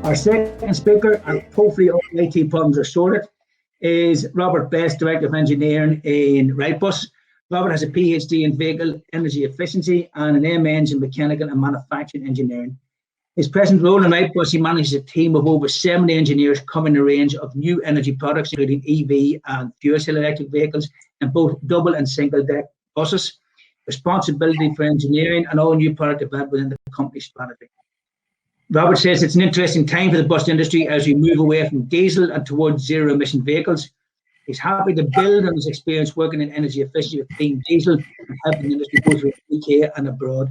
Our second speaker, and hopefully all IT problems are sorted, is Robert Best, Director of Engineering in Wrightbus. Robert has a PhD in Vehicle Energy Efficiency and an MN in Mechanical and Manufacturing Engineering. His present role in Wrightbus, he manages a team of over 70 engineers covering a range of new energy products, including EV and fuel cell electric vehicles, and both double and single deck buses. Responsibility for engineering and all new product development within the company strategy. Robert says it's an interesting time for the bus industry as we move away from diesel and towards zero emission vehicles. He's happy to build on his experience working in energy efficiency with clean diesel and helping the industry both in the UK and abroad.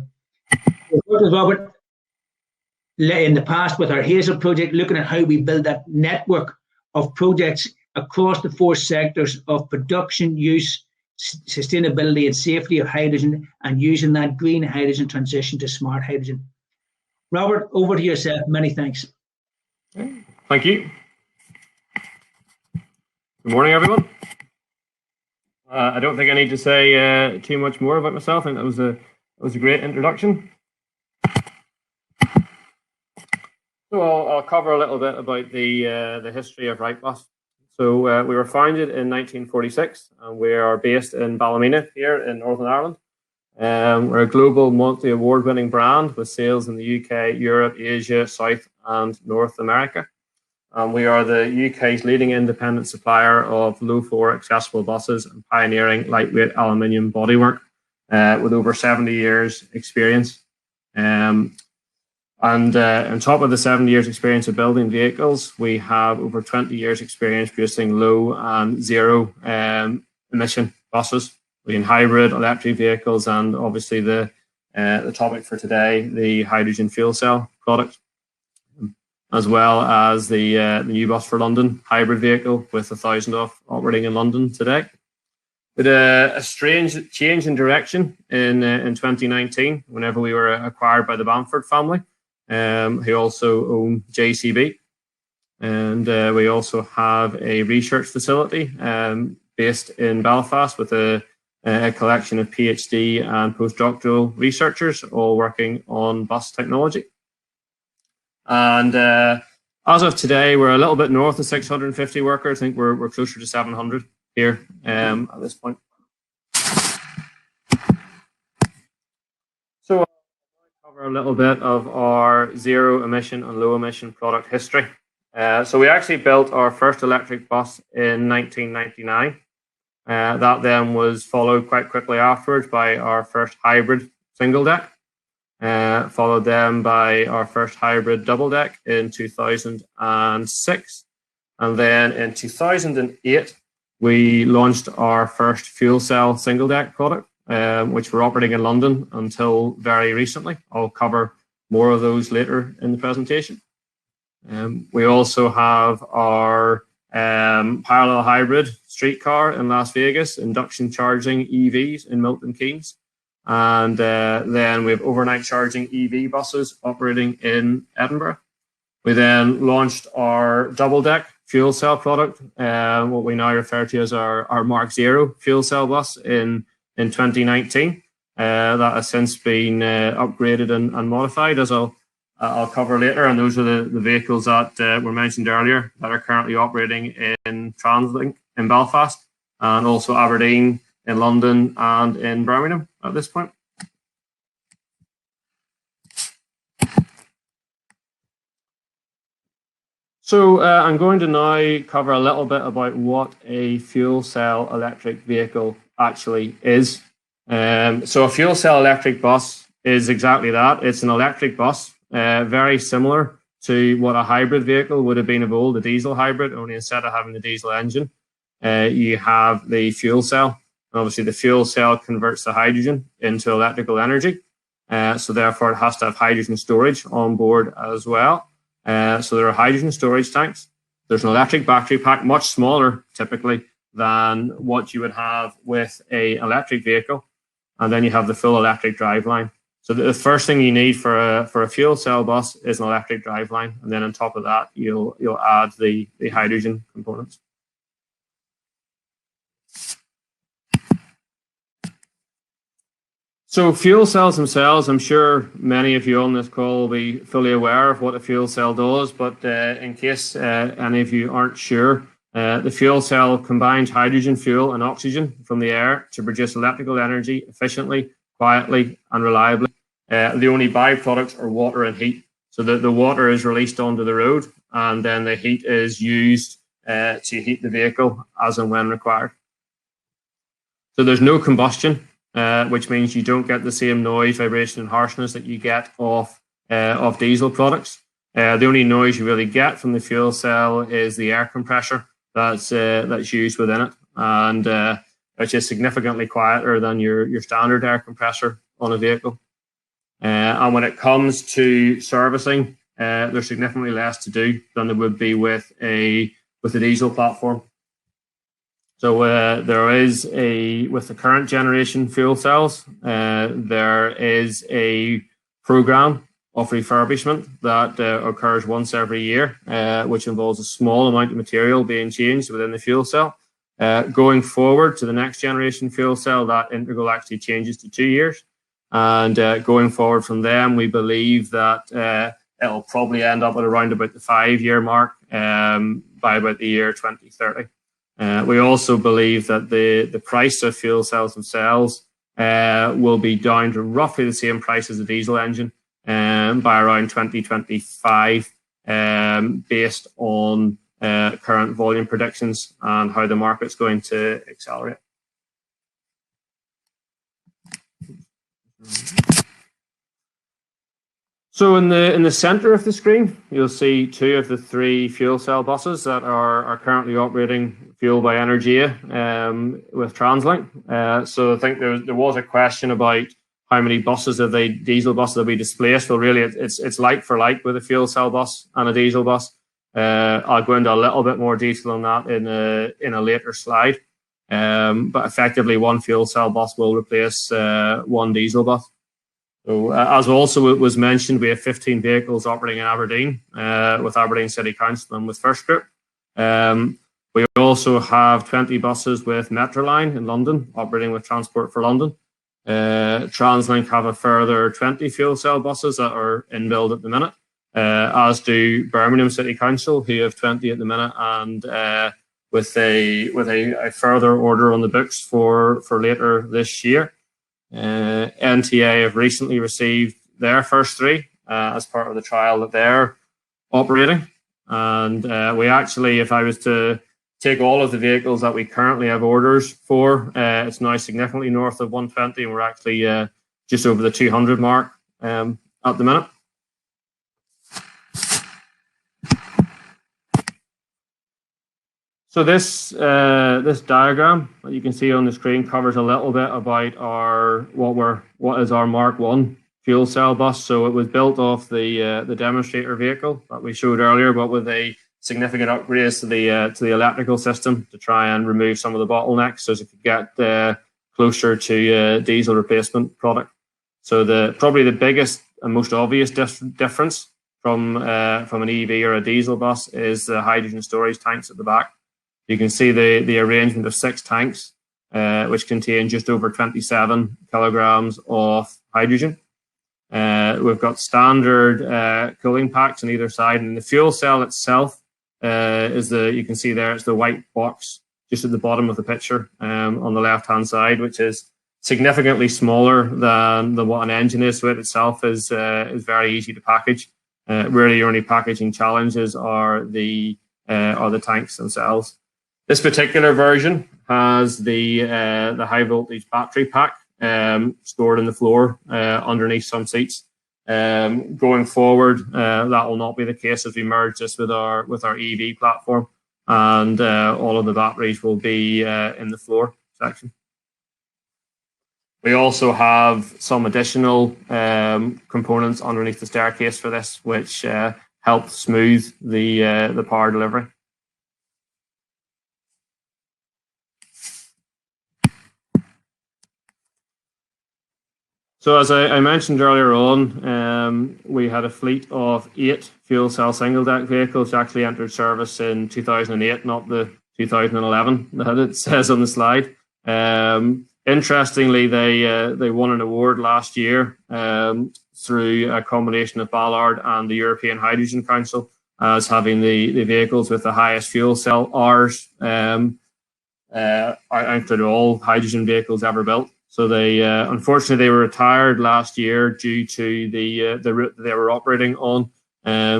We've worked with Robert in the past with our Hazel project, looking at how we build that network of projects across the 4 sectors of production, use, sustainability and safety of hydrogen, and using that green hydrogen transition to smart hydrogen. Robert, over to yourself. Many thanks. Thank you. Good morning, everyone. I don't think I need to say too much more about myself. I think that was a great introduction. So I'll cover a little bit about the history of Wrightbus. So we were founded in 1946, and we are based in Ballymena here in Northern Ireland. We're a global multi-award-winning brand with sales in the UK, Europe, Asia, South and North America. We are the UK's leading independent supplier of low-floor accessible buses and pioneering lightweight aluminium bodywork with over 70 years experience. And on top of the 70 years experience of building vehicles, we have over 20 years experience producing low and zero emission buses, in hybrid electric vehicles, and obviously the topic for today, the hydrogen fuel cell product, as well as the new bus for London hybrid vehicle with 1,000 off operating in London today. But a strange change in direction in 2019, whenever we were acquired by the Bamford family, who also own JCB. And we also have a research facility based in Belfast with a collection of PhD and postdoctoral researchers, all working on bus technology. And as of today, we're a little bit north of 650 workers. I think we're closer to 700 here at this point. So I'll cover a little bit of our zero emission and low emission product history. So we actually built our first electric bus in 1999. That then was followed quite quickly afterwards by our first hybrid single deck, followed then by our first hybrid double deck in 2006. And then in 2008, we launched our first fuel cell single deck product, which we're operating in London until very recently. I'll cover more of those later in the presentation. We also have our parallel hybrid streetcar in Las Vegas, induction charging EVs in Milton Keynes, and then we have overnight charging EV buses operating in Edinburgh. We then launched our double deck fuel cell product, what we now refer to as our Mark Zero fuel cell bus in 2019. That has since been upgraded and modified, as I'll cover later, and those are the vehicles that were mentioned earlier that are currently operating in Translink in Belfast, and also Aberdeen, in London and in Birmingham at this point. So I'm going to now cover a little bit about what a fuel cell electric vehicle actually is. So a fuel cell electric bus is exactly that. It's an electric bus, very similar to what a hybrid vehicle would have been of old, a diesel hybrid, only instead of having the diesel engine, you have the fuel cell. And obviously the fuel cell converts the hydrogen into electrical energy. So therefore it has to have hydrogen storage on board as well. So there are hydrogen storage tanks. There's an electric battery pack, much smaller typically than what you would have with an electric vehicle. And then you have the full electric driveline. So the first thing you need for a fuel cell bus is an electric driveline. And then on top of that, you'll add the hydrogen components. So fuel cells themselves, I'm sure many of you on this call will be fully aware of what a fuel cell does, but in case any of you aren't sure, the fuel cell combines hydrogen fuel and oxygen from the air to produce electrical energy efficiently, quietly, and reliably. The only byproducts are water and heat. So the water is released onto the road, and then the heat is used to heat the vehicle as and when required. So there's no combustion, which means you don't get the same noise, vibration, and harshness that you get off diesel products. The only noise you really get from the fuel cell is the air compressor that's used within it, and which is significantly quieter than your standard air compressor on a vehicle. And when it comes to servicing, there's significantly less to do than there would be with a diesel platform. So there is with the current generation fuel cells, there is a program of refurbishment that occurs once every year, which involves a small amount of material being changed within the fuel cell. Going forward to the next generation fuel cell, that interval actually changes to 2 years. And going forward from them, we believe that it'll probably end up at around about the 5-year mark by about the year 2030. We also believe that the price of fuel cells themselves will be down to roughly the same price as a diesel engine by around 2025, based on current volume predictions and how the market's going to accelerate. So in the center of the screen, you'll see 2 of the 3 fuel cell buses that are currently operating fueled by Energia with TransLink. So I think there was a question about how many buses diesel buses have we displaced. Well, really, it's like for like with a fuel cell bus and a diesel bus. I'll go into a little bit more detail on that in a later slide. But effectively, 1 fuel cell bus will replace 1 diesel bus. So, as also was mentioned, we have 15 vehicles operating in Aberdeen with Aberdeen City Council and with First Group. We also have 20 buses with Metroline in London operating with Transport for London. TransLink have a further 20 fuel cell buses that are in build at the minute, as do Birmingham City Council, who have 20 at the minute, and with a further order on the books for later this year. NTA have recently received their first 3 as part of the trial that they're operating. And we actually, if I was to take all of the vehicles that we currently have orders for, it's now significantly north of 120, and we're actually just over the 200 mark at the minute. So this diagram that you can see on the screen covers a little bit about what is our Mark I fuel cell bus. So it was built off the demonstrator vehicle that we showed earlier, but with a significant upgrades to the electrical system to try and remove some of the bottlenecks, so as it could get closer to diesel replacement product. So probably the biggest and most obvious difference from an EV or a diesel bus is the hydrogen storage tanks at the back. You can see the arrangement of 6 tanks, which contain just over 27 kilograms of hydrogen. We've got standard cooling packs on either side, and the fuel cell itself you can see there, it's the white box just at the bottom of the picture on the left-hand side, which is significantly smaller than what an engine is. So it itself is very easy to package. Really, your only packaging challenges are the tanks themselves. This particular version has the high voltage battery pack stored in the floor underneath some seats. Going forward, that will not be the case as we merge this with our EV platform, and all of the batteries will be in the floor section. We also have some additional components underneath the staircase for this, which help smooth the power delivery. So as I mentioned earlier on, we had a fleet of 8 fuel cell single deck vehicles actually entered service in 2008, not the 2011 that it says on the slide. Interestingly, they won an award last year through a combination of Ballard and the European Hydrogen Council as having the vehicles with the highest fuel cell hours out of all hydrogen vehicles ever built. So they unfortunately they were retired last year due to the route that they were operating on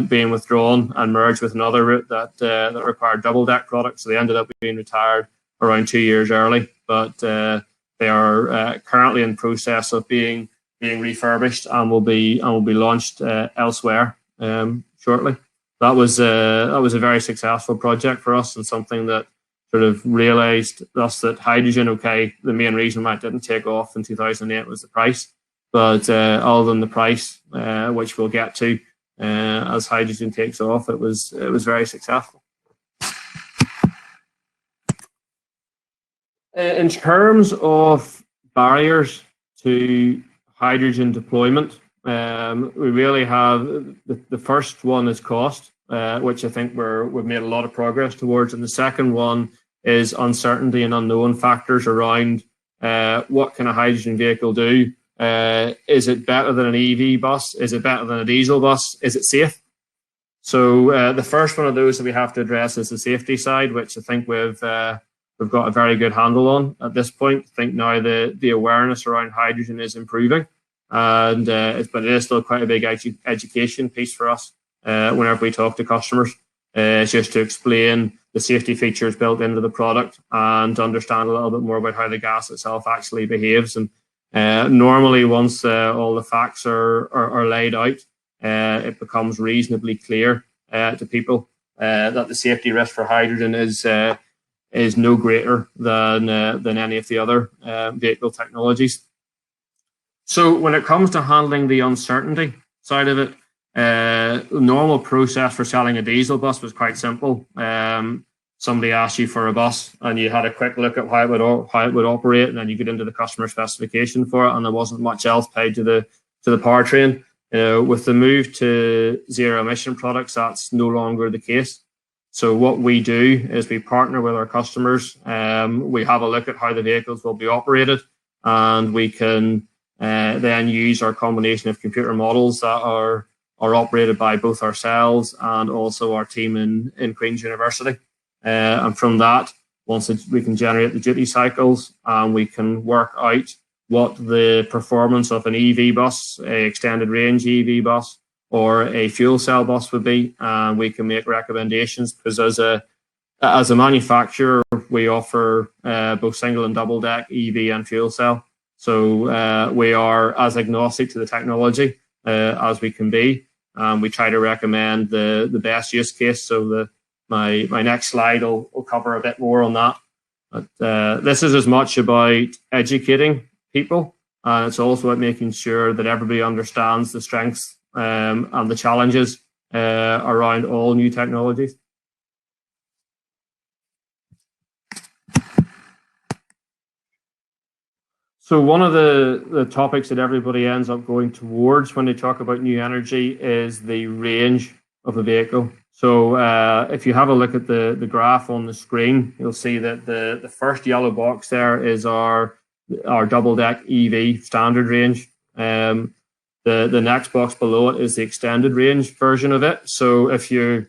being withdrawn and merged with another route that required double deck products. So they ended up being retired around 2 years early. But they are currently in process of being refurbished and will be launched elsewhere shortly. That was a very successful project for us, and something that sort of realised us that hydrogen, okay, the main reason why it didn't take off in 2008 was the price, but other than the price, which we'll get to as hydrogen takes off, it was very successful. In terms of barriers to hydrogen deployment, we really have the first one is cost, which I think we've made a lot of progress towards, and the second one is uncertainty and unknown factors around what can a hydrogen vehicle do. Is it better than an EV bus? Is it better than a diesel bus? Is it safe? So the first one of those that we have to address is the safety side, which I think we've got a very good handle on at this point. I think now the awareness around hydrogen is improving, and but it is still quite a big education piece for us whenever we talk to customers. It's just to explain the safety features built into the product and to understand a little bit more about how the gas itself actually behaves. And normally, once all the facts are laid out, it becomes reasonably clear to people that the safety risk for hydrogen is no greater than any of the other vehicle technologies. So when it comes to handling the uncertainty side of it, the normal process for selling a diesel bus was quite simple. Somebody asked you for a bus, and you had a quick look at how it would operate, and then you get into the customer specification for it, and there wasn't much else paid to the powertrain. With the move to zero emission products, that's no longer the case. So what we do is we partner with our customers. We have a look at how the vehicles will be operated, and we can then use our combination of computer models that are operated by both ourselves and also our team in Queen's University. And from that, we can generate the duty cycles, and we can work out what the performance of an EV bus, a extended range EV bus, or a fuel cell bus would be, and we can make recommendations, because as a manufacturer, we offer both single and double deck EV and fuel cell. So we are as agnostic to the technology as we can be. We try to recommend the best use case. So my next slide will cover a bit more on that. But this is as much about educating people, and it's also about making sure that everybody understands the strengths and the challenges around all new technologies. So one of the topics that everybody ends up going towards when they talk about new energy is the range of a vehicle. So if you have a look at the graph on the screen, you'll see that the first yellow box there is our double deck EV standard range. The next box below it is the extended range version of it. So if you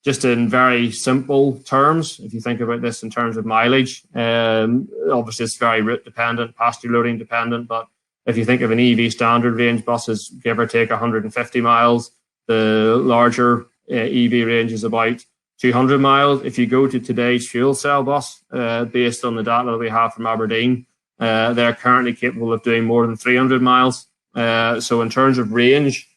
just in very simple terms, if you think about this in terms of mileage, obviously it's very route dependent, passenger loading dependent, but if you think of an EV standard range bus as give or take 150 miles, the larger EV range is about 200 miles. If you go to today's fuel cell bus, based on the data that we have from Aberdeen, they're currently capable of doing more than 300 miles. So in terms of range,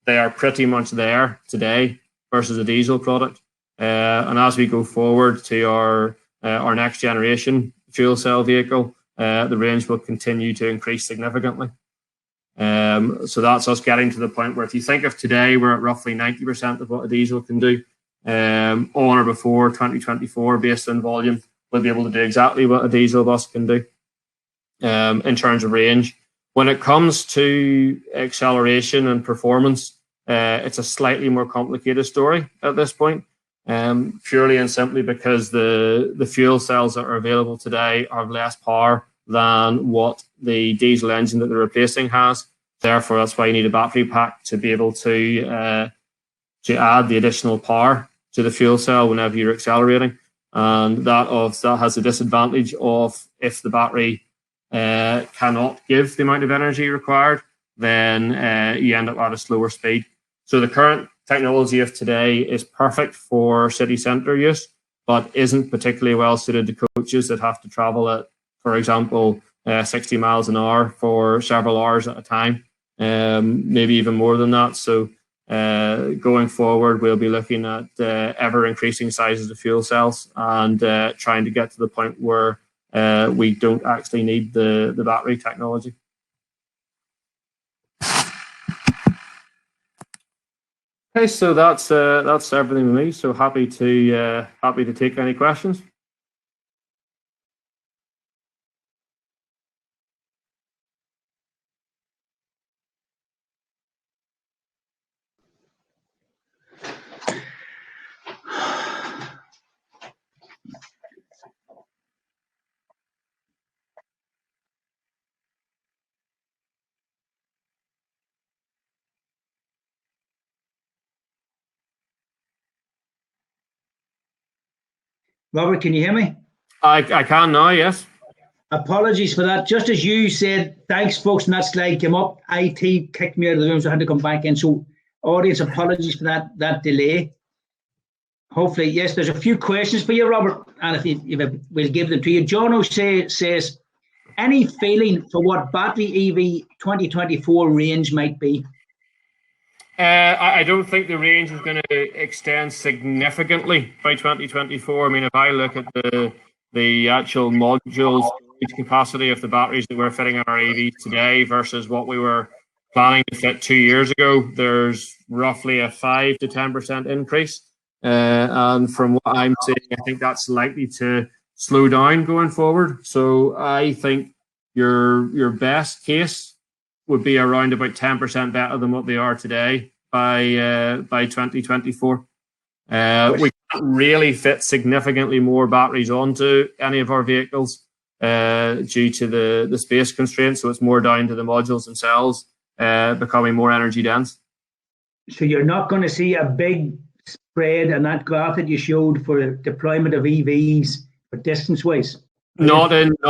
they are pretty much there today versus a diesel product. And as we go forward to our next generation fuel cell vehicle, the range will continue to increase significantly. So that's us getting to the point where if you think of today, we're at roughly 90% of what a diesel can do. On or before 2024, based on volume, we'll be able to do exactly what a diesel bus can do in terms of range. When it comes to acceleration and performance, it's a slightly more complicated story at this point, purely and simply because the fuel cells that are available today have less power, than what the diesel engine that they're replacing has. Therefore, that's why you need a battery pack to be able to add the additional power to the fuel cell whenever you're accelerating. And that has a disadvantage of if the battery cannot give the amount of energy required, then you end up at a slower speed. So the current technology of today is perfect for city centre use, but isn't particularly well suited to coaches that have to travel at, for example, 60 miles an hour for several hours at a time, maybe even more than that. So going forward, we'll be looking at ever increasing sizes of fuel cells and trying to get to the point where we don't actually need the battery technology. Okay, so that's everything with me. So happy to take any questions. Robert, can you hear me? I can now, yes. Apologies for that. Just as you said, thanks, folks, and that slide came up, IT kicked me out of the room, so I had to come back in. So, audience, apologies for that delay. Hopefully, yes, there's a few questions for you, Robert, and if we'll give them to you. Jono says, any feeling for what battery EV 2024 range might be? I don't think the range is going to extend significantly by 2024. I mean, if I look at the actual module storage capacity of the batteries that we're fitting on our EVs today versus what we were planning to fit 2 years ago, there's roughly a 5 to 10% increase. And from what I'm seeing, I think that's likely to slow down going forward. So I think your best case would be around about 10% better than what they are today by 2024. We can't really fit significantly more batteries onto any of our vehicles due to the space constraints. So it's more down to the modules themselves becoming more energy dense. So you're not going to see a big spread in that graph that you showed for deployment of EVs for distance-wise? Not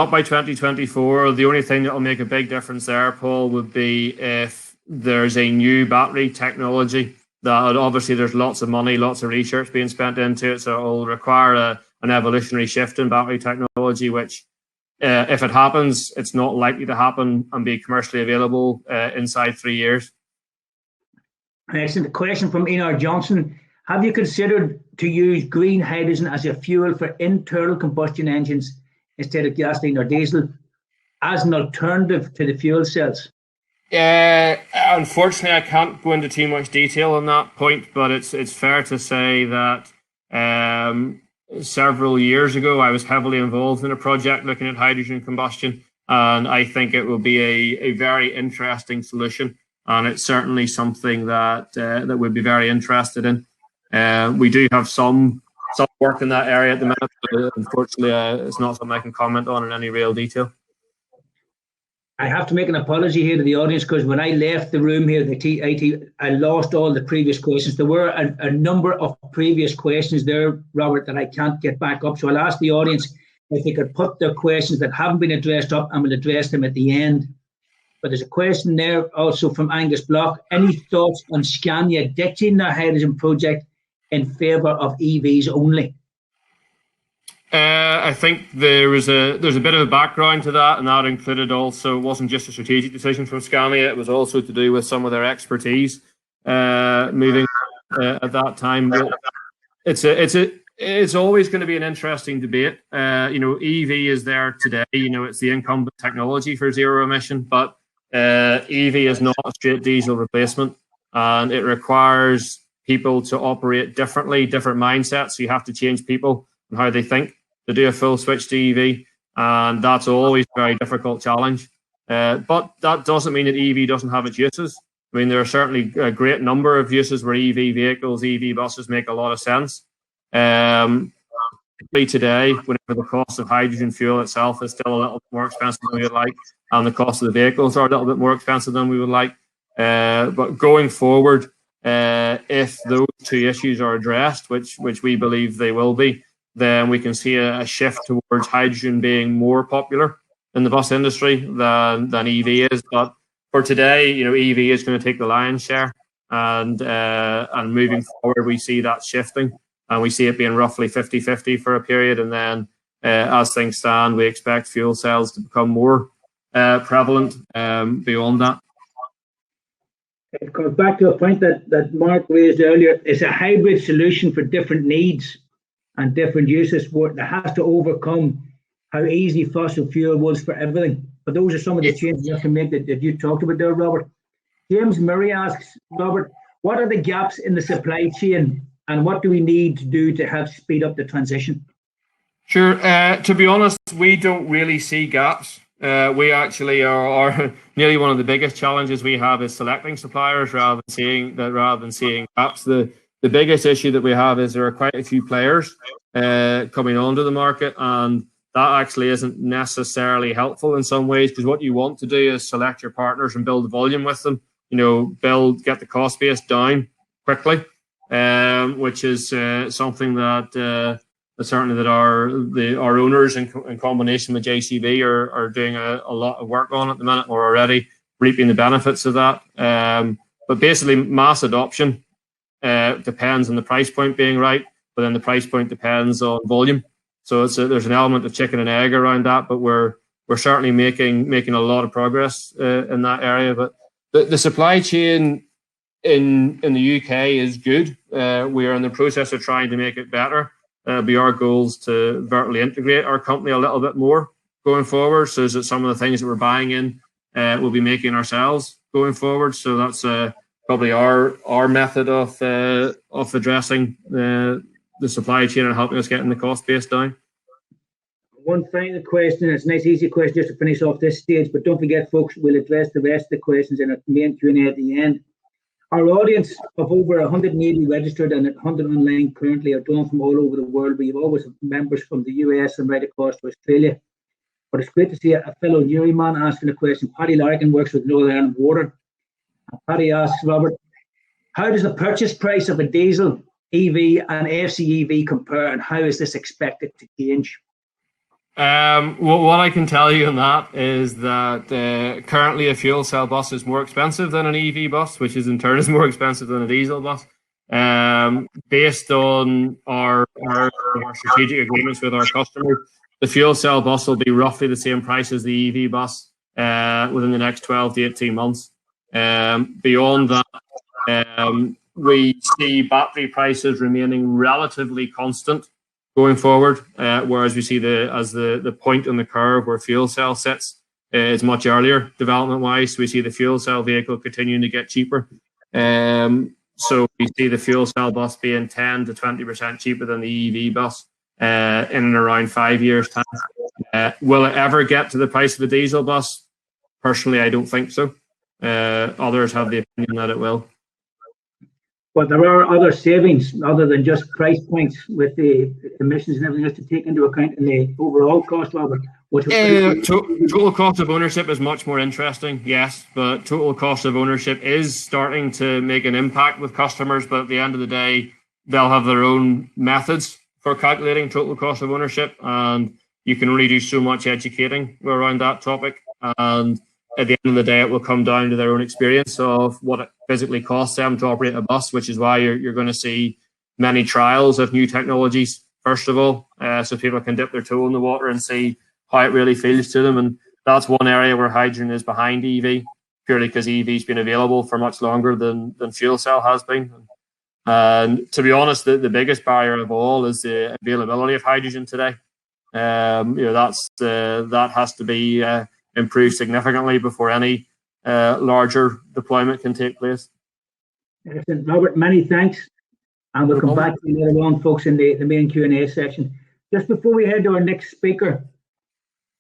by 2024. The only thing that will make a big difference there, Paul, would be if there's a new battery technology that obviously there's lots of money, lots of research being spent into it. So it will require an evolutionary shift in battery technology, which if it happens, it's not likely to happen and be commercially available inside 3 years. Excellent. A question from Einar Johnson. Have you considered to use green hydrogen as a fuel for internal combustion engines instead of gasoline or diesel as an alternative to the fuel cells? Unfortunately, I can't go into too much detail on that point, but it's fair to say that several years ago, I was heavily involved in a project looking at hydrogen combustion, and I think it will be a very interesting solution, and it's certainly something that we'd be very interested in. We do have some work in that area at the minute, but unfortunately, it's not something I can comment on in any real detail. I have to make an apology here to the audience because when I left the room here, I lost all the previous questions. There were a number of previous questions there, Robert, that I can't get back up. So I'll ask the audience if they could put their questions that haven't been addressed up, and we'll address them at the end. But there's a question there also from Angus Block. Any thoughts on Scania ditching their hydrogen project in favour of EVs only? I think there's a bit of a background to that, and that included also, it wasn't just a strategic decision from Scania, it was also to do with some of their expertise moving at that time. It's always going to be an interesting debate. EV is there today. It's the incumbent technology for zero emission, but EV is not a straight diesel replacement, and it requires people to operate differently, different mindsets. So you have to change people and how they think to do a full switch to EV, and that's always a very difficult challenge. But that doesn't mean that EV doesn't have its uses. I mean, there are certainly a great number of uses where EV vehicles, EV buses make a lot of sense. today, whenever the cost of hydrogen fuel itself is still a little bit more expensive than we would like, and the cost of the vehicles are a little bit more expensive than we would like. But going forward, if those two issues are addressed, which we believe they will be, then we can see a shift towards hydrogen being more popular in the bus industry than EV is. But for today, EV is going to take the lion's share, and moving forward, we see that shifting, and we see it being roughly 50-50 for a period, and then as things stand, we expect fuel cells to become more prevalent beyond that. It comes back to a point that Mark raised earlier. It's a hybrid solution for different needs and different uses that has to overcome how easy fossil fuel was for everything. But those are some of the changes you have to make that you talked about there, Robert. James Murray asks, Robert, what are the gaps in the supply chain and what do we need to do to help speed up the transition? Sure. To be honest, we don't really see gaps. We actually are nearly one of the biggest challenges we have is selecting suppliers rather than seeing gaps. The biggest issue that we have is there are quite a few players coming onto the market, and that actually isn't necessarily helpful in some ways, because what you want to do is select your partners and build volume with them. Get the cost base down quickly, which is something that certainly that our owners in combination with JCB are doing a lot of work on at the minute. We're already reaping the benefits of that. But basically, mass adoption depends on the price point being right, but then the price point depends on volume. So there's an element of chicken and egg around that, but we're certainly making a lot of progress in that area. But the supply chain in the UK is good. We are in the process of trying to make it better. Be our goals to vertically integrate our company a little bit more going forward, so that some of the things that we're buying in we'll be making ourselves going forward. So that's probably our method of addressing the supply chain and helping us getting the cost base down. One final question. It's a nice, easy question just to finish off this stage, but don't forget, folks, we'll address the rest of the questions in our main Q&A at the end. Our audience of over 180 registered and 100 online currently are drawn from all over the world. We always have members from the US and right across to Australia. But it's great to see a fellow Newryman asking a question. Paddy Larkin works with Northern Ireland Water. Paddy asks, Robert, how does the purchase price of a diesel EV and FCEV compare, and how is this expected to change? Well, what I can tell you on that is that currently a fuel cell bus is more expensive than an EV bus, which is in turn is more expensive than a diesel bus. Based on our strategic agreements with our customers, the fuel cell bus will be roughly the same price as the EV bus within the next 12 to 18 months. Beyond that, we see battery prices remaining relatively constant going forward, whereas we see the point on the curve where fuel cell sits is much earlier development-wise. We see the fuel cell vehicle continuing to get cheaper. So we see the fuel cell bus being 10 to 20% cheaper than the EV bus in and around 5 years' time. Will it ever get to the price of the diesel bus? Personally, I don't think so. Others have the opinion that it will. But there are other savings other than just price points with the emissions and everything else to take into account in the overall cost, Robert. Total cost of ownership is much more interesting, yes, but total cost of ownership is starting to make an impact with customers, but at the end of the day, they'll have their own methods for calculating total cost of ownership, and you can only do so much educating around that topic. And at the end of the day, it will come down to their own experience of what it physically costs them to operate a bus, which is why you're going to see many trials of new technologies, first of all, so people can dip their toe in the water and see how it really feels to them. And that's one area where hydrogen is behind EV, purely because EV's been available for much longer than fuel cell has been. And to be honest, the biggest barrier of all is the availability of hydrogen today. That has to be improved significantly before any larger deployment can take place. Excellent. Robert, many thanks. And we'll come back to you later on, folks, in the main Q&A section. Just before we head to our next speaker,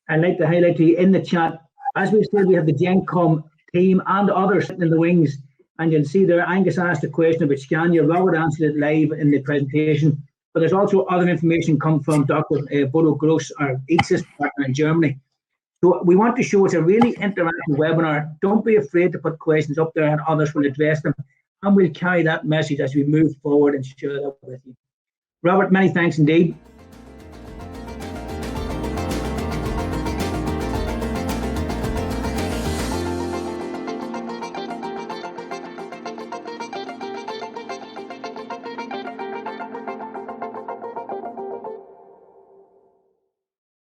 I'd like to highlight to you in the chat, as we said, we have the GenCom team and others sitting in the wings. And you'll see there, Angus asked a question about Scania. Robert answered it live in the presentation. but there's also other information come from Dr. Bodo Gross, our EATSIS partner in Germany. So we want to show it's a really interactive webinar. Don't be afraid to put questions up there and others will address them. And we'll carry that message as we move forward and share that with you. Robert, many thanks indeed.